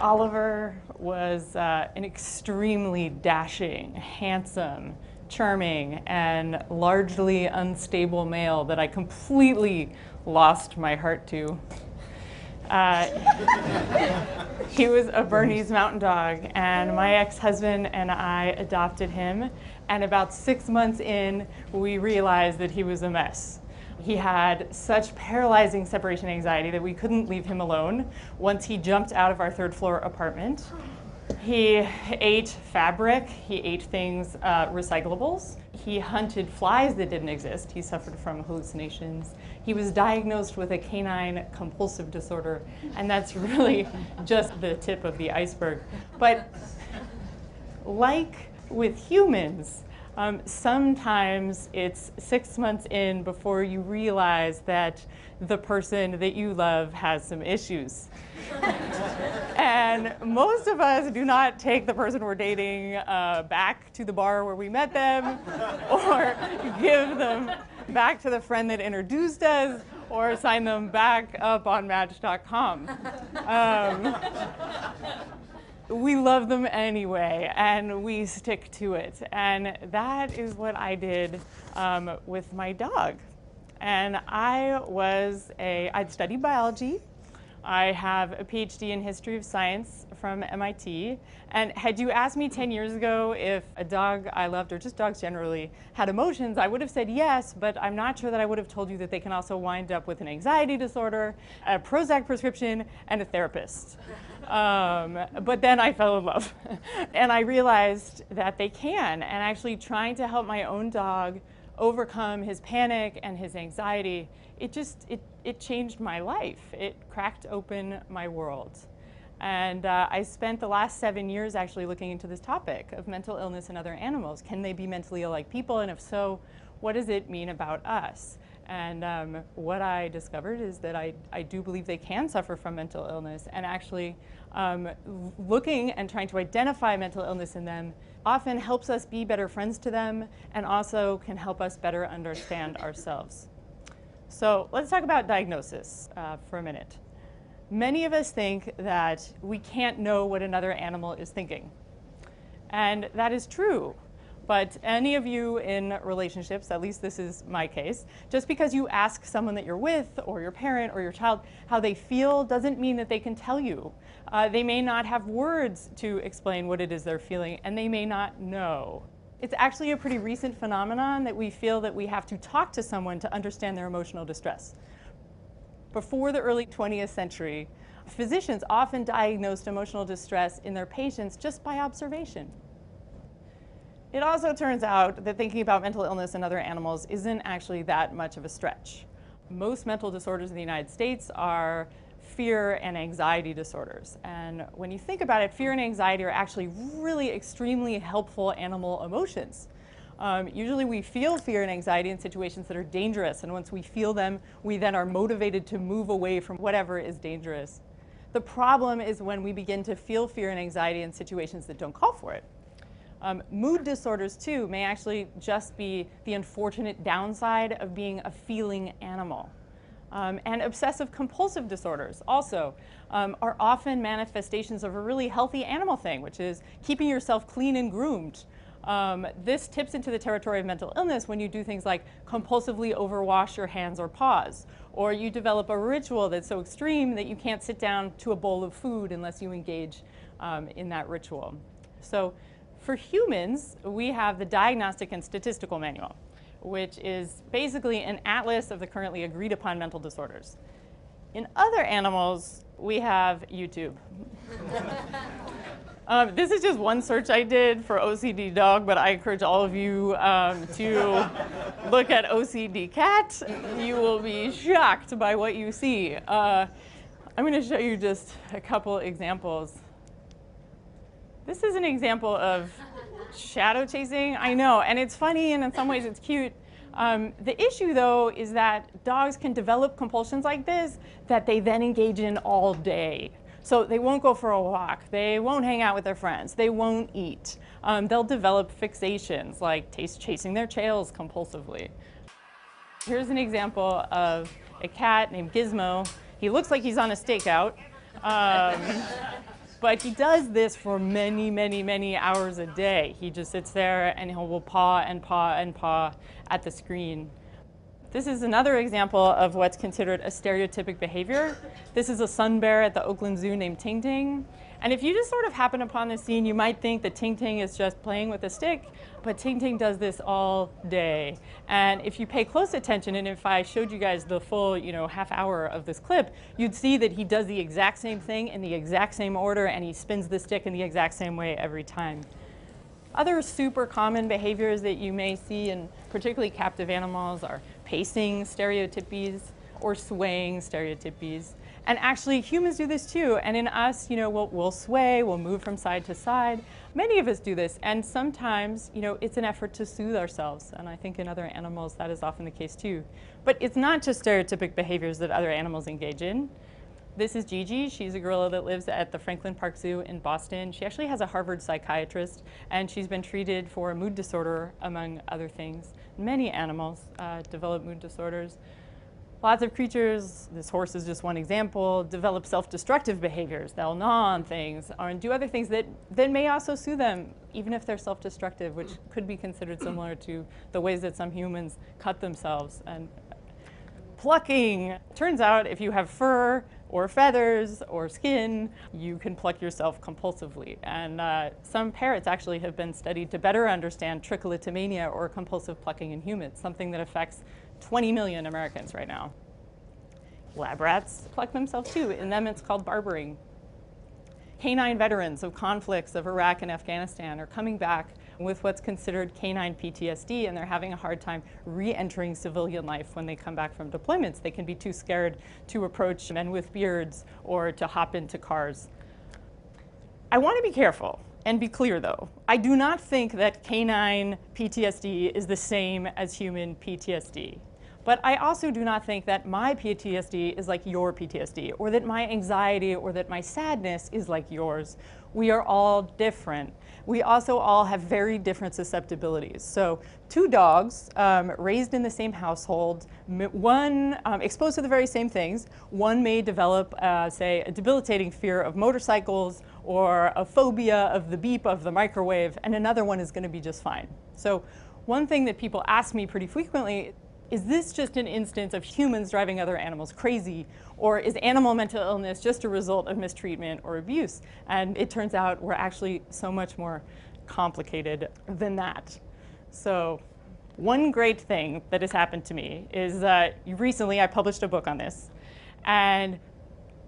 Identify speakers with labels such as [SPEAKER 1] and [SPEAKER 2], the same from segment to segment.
[SPEAKER 1] Oliver was an extremely dashing, handsome, charming, and largely unstable male that I completely lost my heart to. He was a Bernese mountain dog, and my ex-husband and I adopted him, and about 6 months in, we realized that he was a mess. He had such paralyzing separation anxiety that we couldn't leave him alone once he jumped out of our third-floor apartment. He ate fabric, he ate things, recyclables. He hunted flies that didn't exist. He suffered from hallucinations. He was diagnosed with a canine compulsive disorder, and that's really just the tip of the iceberg. But like with humans, sometimes it's 6 months in before you realize that the person that you love has some issues. And most of us do not take the person we're dating back to the bar where we met them, or give them back to the friend that introduced us, or sign them back up on Match.com. We love them anyway, and we stick to it. And that is what I did with my dog. And I'd studied biology. I have a PhD in history of science from MIT. And had you asked me 10 years ago if a dog I loved, or just dogs generally, had emotions, I would have said yes, but I'm not sure that I would have told you that they can also wind up with an anxiety disorder, a Prozac prescription, and a therapist. But then I fell in love. And I realized that they can. And actually trying to help my own dog overcome his panic and his anxiety, it changed my life. It cracked open my world. And I spent the last 7 years actually looking into this topic of mental illness in other animals. Can they be mentally ill like people? And if so, what does it mean about us? And what I discovered is that I do believe they can suffer from mental illness, and actually looking and trying to identify mental illness in them often helps us be better friends to them, and also can help us better understand ourselves. So let's talk about diagnosis for a minute. Many of us think that we can't know what another animal is thinking. And that is true. But any of you in relationships, at least this is my case, just because you ask someone that you're with, or your parent, or your child, how they feel doesn't mean that they can tell you. They may not have words to explain what it is they're feeling, and they may not know. It's actually a pretty recent phenomenon that we feel that we have to talk to someone to understand their emotional distress. Before the early 20th century, physicians often diagnosed emotional distress in their patients just by observation. It also turns out that thinking about mental illness in other animals isn't actually that much of a stretch. Most mental disorders in the United States are fear and anxiety disorders. And when you think about it, fear and anxiety are actually really extremely helpful animal emotions. Usually we feel fear and anxiety in situations that are dangerous, and once we feel them, we then are motivated to move away from whatever is dangerous. The problem is when we begin to feel fear and anxiety in situations that don't call for it. Mood disorders, too, may actually just be the unfortunate downside of being a feeling animal. And obsessive compulsive disorders also are often manifestations of a really healthy animal thing, which is keeping yourself clean and groomed. This tips into the territory of mental illness when you do things like compulsively overwash your hands or paws, or you develop a ritual that's so extreme that you can't sit down to a bowl of food unless you engage in that ritual. So for humans, we have the Diagnostic and Statistical Manual, which is basically an atlas of the currently agreed upon mental disorders. In other animals, we have YouTube. This is just one search I did for OCD dog, but I encourage all of you to look at OCD cat. You will be shocked by what you see. I'm going to show you just a couple examples. This is an example of shadow chasing. I know, and it's funny, and in some ways it's cute. The issue, though, is that dogs can develop compulsions like this that they then engage in all day. So they won't go for a walk, they won't hang out with their friends, they won't eat. They'll develop fixations like chasing their tails compulsively. Here's an example of a cat named Gizmo. He looks like he's on a stakeout. But he does this for many, many, many hours a day. He just sits there and he will paw and paw and paw at the screen. This is another example of what's considered a stereotypic behavior. This is a sun bear at the Oakland Zoo named Ting Ting. And if you just sort of happen upon this scene, you might think that Ting Ting is just playing with a stick, but Ting Ting does this all day. And if you pay close attention, and if I showed you guys the full, half hour of this clip, you'd see that he does the exact same thing in the exact same order, and he spins the stick in the exact same way every time. Other super common behaviors that you may see in particularly captive animals are pacing stereotypies or swaying stereotypies. And actually, humans do this too. And in us, we'll sway, we'll move from side to side. Many of us do this. And sometimes, it's an effort to soothe ourselves. And I think in other animals, that is often the case too. But it's not just stereotypic behaviors that other animals engage in. This is Gigi. She's a gorilla that lives at the Franklin Park Zoo in Boston. She actually has a Harvard psychiatrist, and she's been treated for a mood disorder, among other things. Many animals develop mood disorders. Lots of creatures, this horse is just one example, develop self-destructive behaviors. They'll gnaw on things or do other things that may also soothe them, even if they're self-destructive, which could be considered similar to the ways that some humans cut themselves. And plucking. Turns out if you have fur or feathers or skin, you can pluck yourself compulsively. And some parrots actually have been studied to better understand trichotillomania or compulsive plucking in humans, something that affects 20 million Americans right now. Lab rats pluck themselves too. In them, it's called barbering. Canine veterans of conflicts of Iraq and Afghanistan are coming back with what's considered canine PTSD, and they're having a hard time re-entering civilian life when they come back from deployments. They can be too scared to approach men with beards or to hop into cars. I want to be careful and be clear, though. I do not think that canine PTSD is the same as human PTSD. But I also do not think that my PTSD is like your PTSD, or that my anxiety or that my sadness is like yours. We are all different. We also all have very different susceptibilities. So two dogs raised in the same household, one exposed to the very same things, one may develop, say, a debilitating fear of motorcycles or a phobia of the beep of the microwave, and another one is going to be just fine. So one thing that people ask me pretty frequently, is this just an instance of humans driving other animals crazy, or is animal mental illness just a result of mistreatment or abuse? And it turns out we're actually so much more complicated than that. So one great thing that has happened to me is that recently I published a book on this, and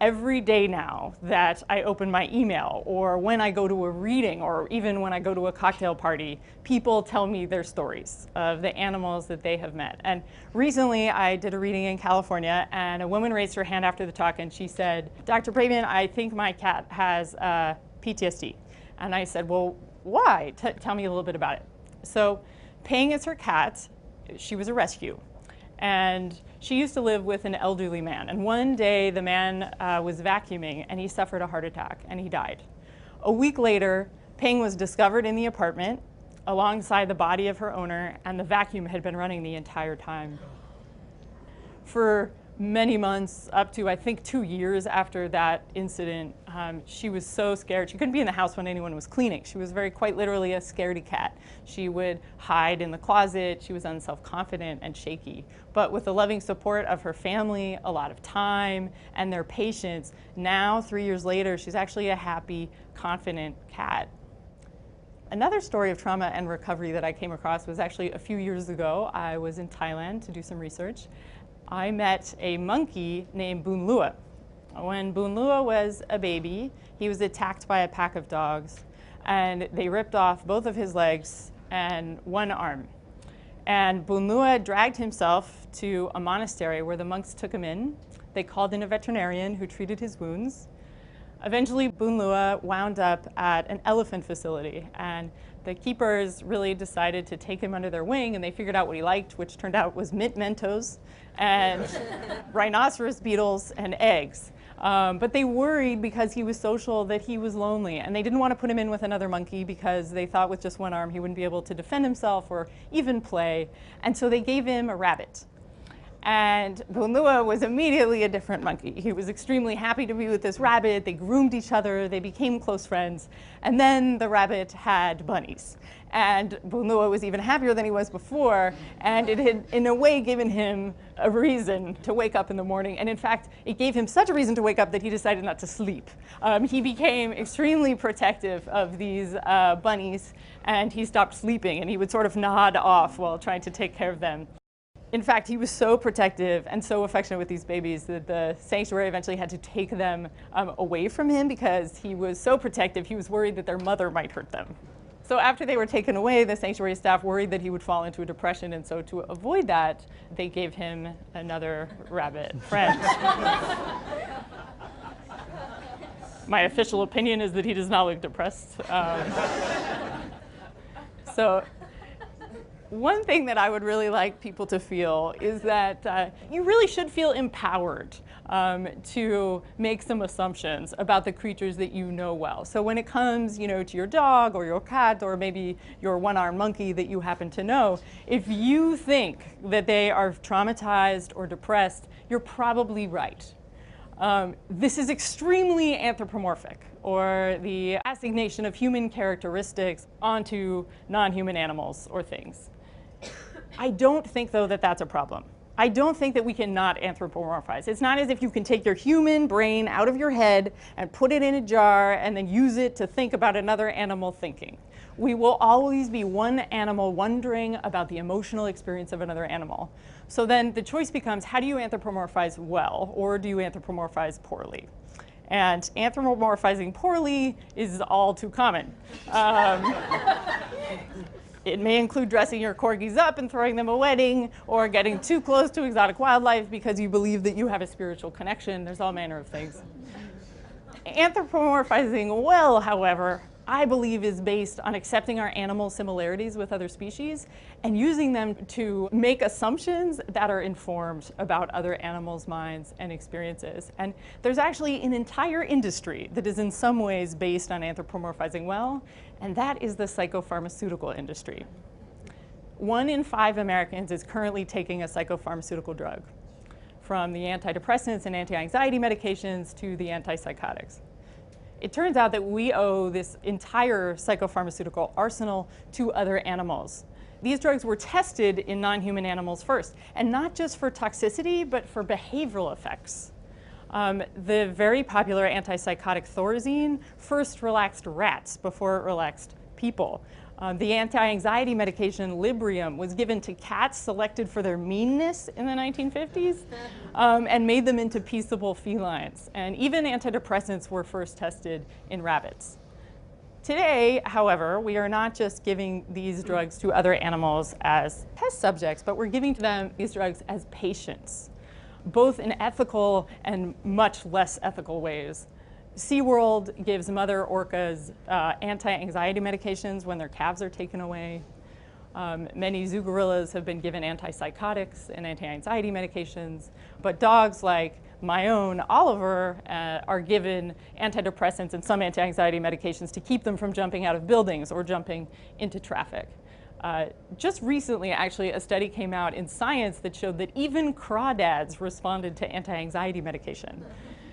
[SPEAKER 1] every day now that I open my email, or when I go to a reading, or even when I go to a cocktail party, people tell me their stories of the animals that they have met. And recently I did a reading in California, and a woman raised her hand after the talk and she said, "Dr. Braitman, I think my cat has PTSD." And I said, "Well, why? Tell me a little bit about it." So Ping is her cat. She was a rescue. And she used to live with an elderly man. And one day the man was vacuuming and he suffered a heart attack and he died. A week later, Ping was discovered in the apartment alongside the body of her owner, and the vacuum had been running the entire time. For many months, up to I think 2 years after that incident, she was so scared. She couldn't be in the house when anyone was cleaning. She was quite literally a scaredy cat. She would hide in the closet. She was unself-confident and shaky. But with the loving support of her family, a lot of time, and their patience, now 3 years later, she's actually a happy, confident cat. Another story of trauma and recovery that I came across was actually a few years ago. I was in Thailand to do some research. I met a monkey named Boon Lua. When Boon Lua was a baby, he was attacked by a pack of dogs, and they ripped off both of his legs and one arm. And Boon Lua dragged himself to a monastery where the monks took him in. They called in a veterinarian who treated his wounds. Eventually, Boon Lua wound up at an elephant facility, and the keepers really decided to take him under their wing, and they figured out what he liked, which turned out was mint Mentos and rhinoceros beetles and eggs. But they worried because he was social that he was lonely, and they didn't want to put him in with another monkey because they thought with just one arm he wouldn't be able to defend himself or even play, and so they gave him a rabbit. And Bunua was immediately a different monkey. He was extremely happy to be with this rabbit. They groomed each other. They became close friends. And then the rabbit had bunnies. And Bunua was even happier than he was before. And it had, in a way, given him a reason to wake up in the morning. And in fact, it gave him such a reason to wake up that he decided not to sleep. He became extremely protective of these bunnies. And he stopped sleeping. And he would sort of nod off while trying to take care of them. In fact, he was so protective and so affectionate with these babies that the sanctuary eventually had to take them away from him because he was so protective. He was worried that their mother might hurt them. So after they were taken away, the sanctuary staff worried that he would fall into a depression, and so to avoid that, they gave him another rabbit friend. My official opinion is that he does not look depressed. So one thing that I would really like people to feel is that you really should feel empowered to make some assumptions about the creatures that you know well. So when it comes, to your dog or your cat or maybe your one-armed monkey that you happen to know, if you think that they are traumatized or depressed, you're probably right. This is extremely anthropomorphic, or the assignation of human characteristics onto non-human animals or things. I don't think, though, that that's a problem. I don't think that we cannot anthropomorphize. It's not as if you can take your human brain out of your head and put it in a jar and then use it to think about another animal thinking. We will always be one animal wondering about the emotional experience of another animal. So then the choice becomes, how do you anthropomorphize well, or do you anthropomorphize poorly? And anthropomorphizing poorly is all too common. It may include dressing your corgis up and throwing them a wedding, or getting too close to exotic wildlife because you believe that you have a spiritual connection. There's all manner of things. Anthropomorphizing well, however, I believe is based on accepting our animal similarities with other species and using them to make assumptions that are informed about other animals' minds and experiences. And there's actually an entire industry that is in some ways based on anthropomorphizing well, and that is the psychopharmaceutical industry. 1 in 5 Americans is currently taking a psychopharmaceutical drug, from the antidepressants and anti-anxiety medications to the antipsychotics. It turns out that we owe this entire psychopharmaceutical arsenal to other animals. These drugs were tested in non-human animals first, and not just for toxicity, but for behavioral effects. The very popular antipsychotic Thorazine first relaxed rats before it relaxed people. The anti-anxiety medication Librium was given to cats selected for their meanness in the 1950s and made them into peaceable felines. And even antidepressants were first tested in rabbits. Today, however, we are not just giving these drugs to other animals as test subjects, but we're giving them these drugs as patients, both in ethical and much less ethical ways. SeaWorld gives mother orcas anti-anxiety medications when their calves are taken away. Many zoo gorillas have been given antipsychotics and anti-anxiety medications, but dogs like my own Oliver are given antidepressants and some anti-anxiety medications to keep them from jumping out of buildings or jumping into traffic. Just recently, actually, a study came out in Science that showed that even crawdads responded to anti-anxiety medication.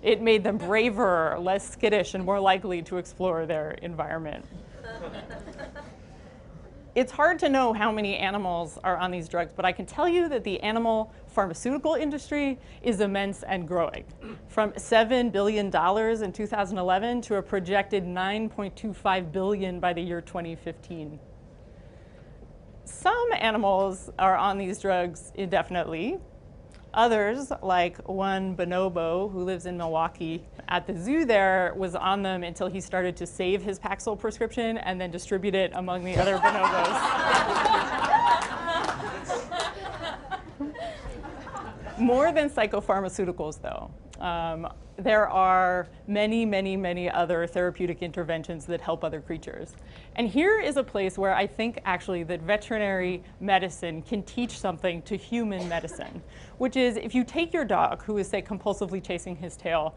[SPEAKER 1] It made them braver, less skittish, and more likely to explore their environment. It's hard to know how many animals are on these drugs, but I can tell you that the animal pharmaceutical industry is immense and growing, from $7 billion in 2011 to a projected $9.25 billion by the year 2015. Some animals are on these drugs indefinitely. Others, like one bonobo who lives in Milwaukee at the zoo there, was on them until he started to save his Paxil prescription and then distribute it among the other bonobos. More than psychopharmaceuticals, though. There are many, many, many other therapeutic interventions that help other creatures. And here is a place where I think actually that veterinary medicine can teach something to human medicine, which is if you take your dog, who is, say, compulsively chasing his tail,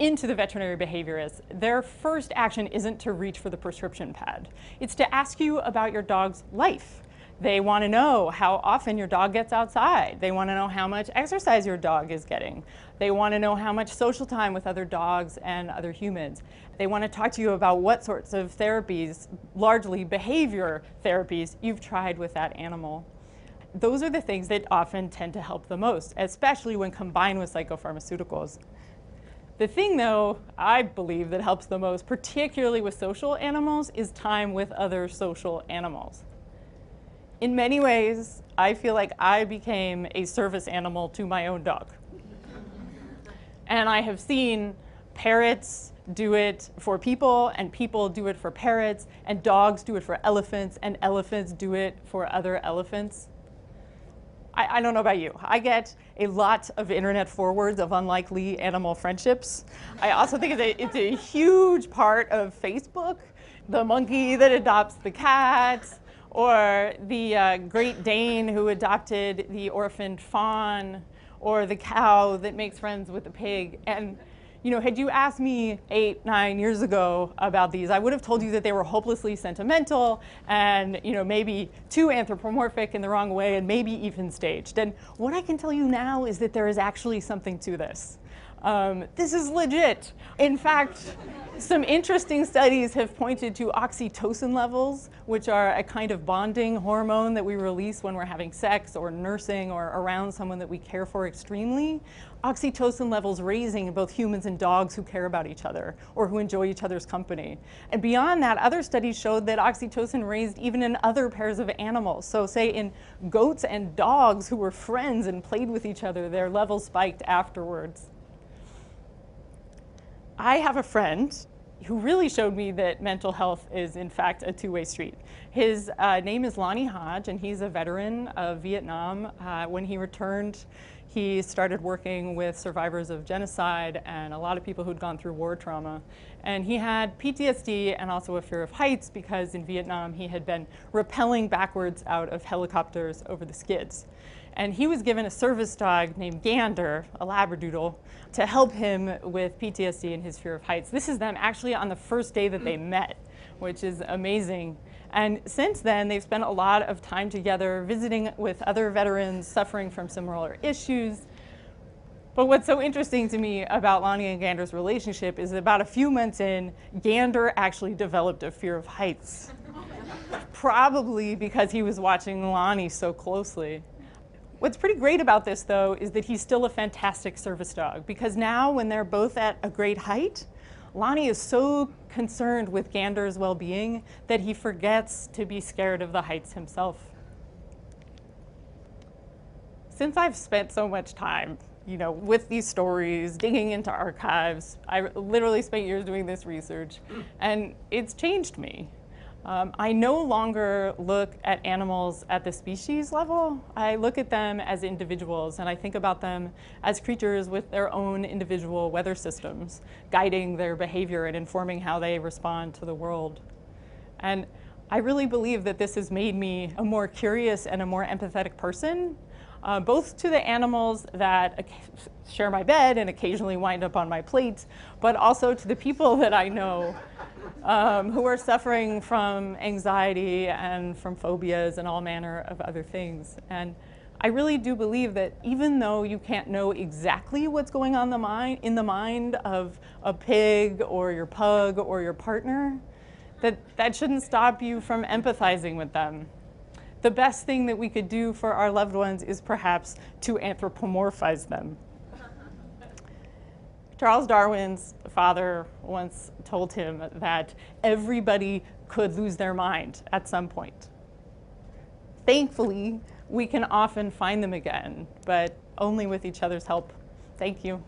[SPEAKER 1] into the veterinary behaviorist, their first action isn't to reach for the prescription pad. It's to ask you about your dog's life, They want to know how often your dog gets outside. They want to know how much exercise your dog is getting. They want to know how much social time with other dogs and other humans. They want to talk to you about what sorts of therapies, largely behavior therapies, you've tried with that animal. Those are the things that often tend to help the most, especially when combined with psychopharmaceuticals. The thing, though, I believe that helps the most, particularly with social animals, is time with other social animals. In many ways, I feel like I became a service animal to my own dog. And I have seen parrots do it for people, and people do it for parrots, and dogs do it for elephants, and elephants do it for other elephants. I don't know about you. I get a lot of internet forwards of unlikely animal friendships. I also think it's a huge part of Facebook. The monkey that adopts the cat, or the Great Dane who adopted the orphaned fawn, or the cow that makes friends with the pig. And had you asked me 8, 9 years ago about these, I would have told you that they were hopelessly sentimental and maybe too anthropomorphic in the wrong way, and maybe even staged. And what I can tell you now is that there is actually something to this. This is legit. In fact, some interesting studies have pointed to oxytocin levels, which are a kind of bonding hormone that we release when we're having sex or nursing or around someone that we care for extremely. Oxytocin levels raising in both humans and dogs who care about each other or who enjoy each other's company. And beyond that, other studies showed that oxytocin raised even in other pairs of animals. So say in goats and dogs who were friends and played with each other, their levels spiked afterwards. I have a friend who really showed me that mental health is, in fact, a two-way street. His name is Lonnie Hodge, and he's a veteran of Vietnam. When he returned, he started working with survivors of genocide and a lot of people who'd gone through war trauma. And he had PTSD and also a fear of heights because in Vietnam he had been rappelling backwards out of helicopters over the skids. And he was given a service dog named Gander, a Labradoodle, to help him with PTSD and his fear of heights. This is them actually on the first day that they met, which is amazing. And since then, they've spent a lot of time together visiting with other veterans suffering from similar issues. But what's so interesting to me about Lonnie and Gander's relationship is that about a few months in, Gander actually developed a fear of heights. Probably because he was watching Lonnie so closely. What's pretty great about this, though, is that he's still a fantastic service dog, because now when they're both at a great height, Lonnie is so concerned with Gander's well-being that he forgets to be scared of the heights himself. Since I've spent so much time, with these stories, digging into archives, I literally spent years doing this research, and it's changed me. I no longer look at animals at the species level. I look at them as individuals, and I think about them as creatures with their own individual weather systems, guiding their behavior and informing how they respond to the world. And I really believe that this has made me a more curious and a more empathetic person, both to the animals that share my bed and occasionally wind up on my plate, but also to the people that I know who are suffering from anxiety and from phobias and all manner of other things. And I really do believe that even though you can't know exactly what's going on in the mind of a pig or your pug or your partner, that shouldn't stop you from empathizing with them. The best thing that we could do for our loved ones is perhaps to anthropomorphize them. Charles Darwin's father once told him that everybody could lose their mind at some point. Thankfully, we can often find them again, but only with each other's help. Thank you.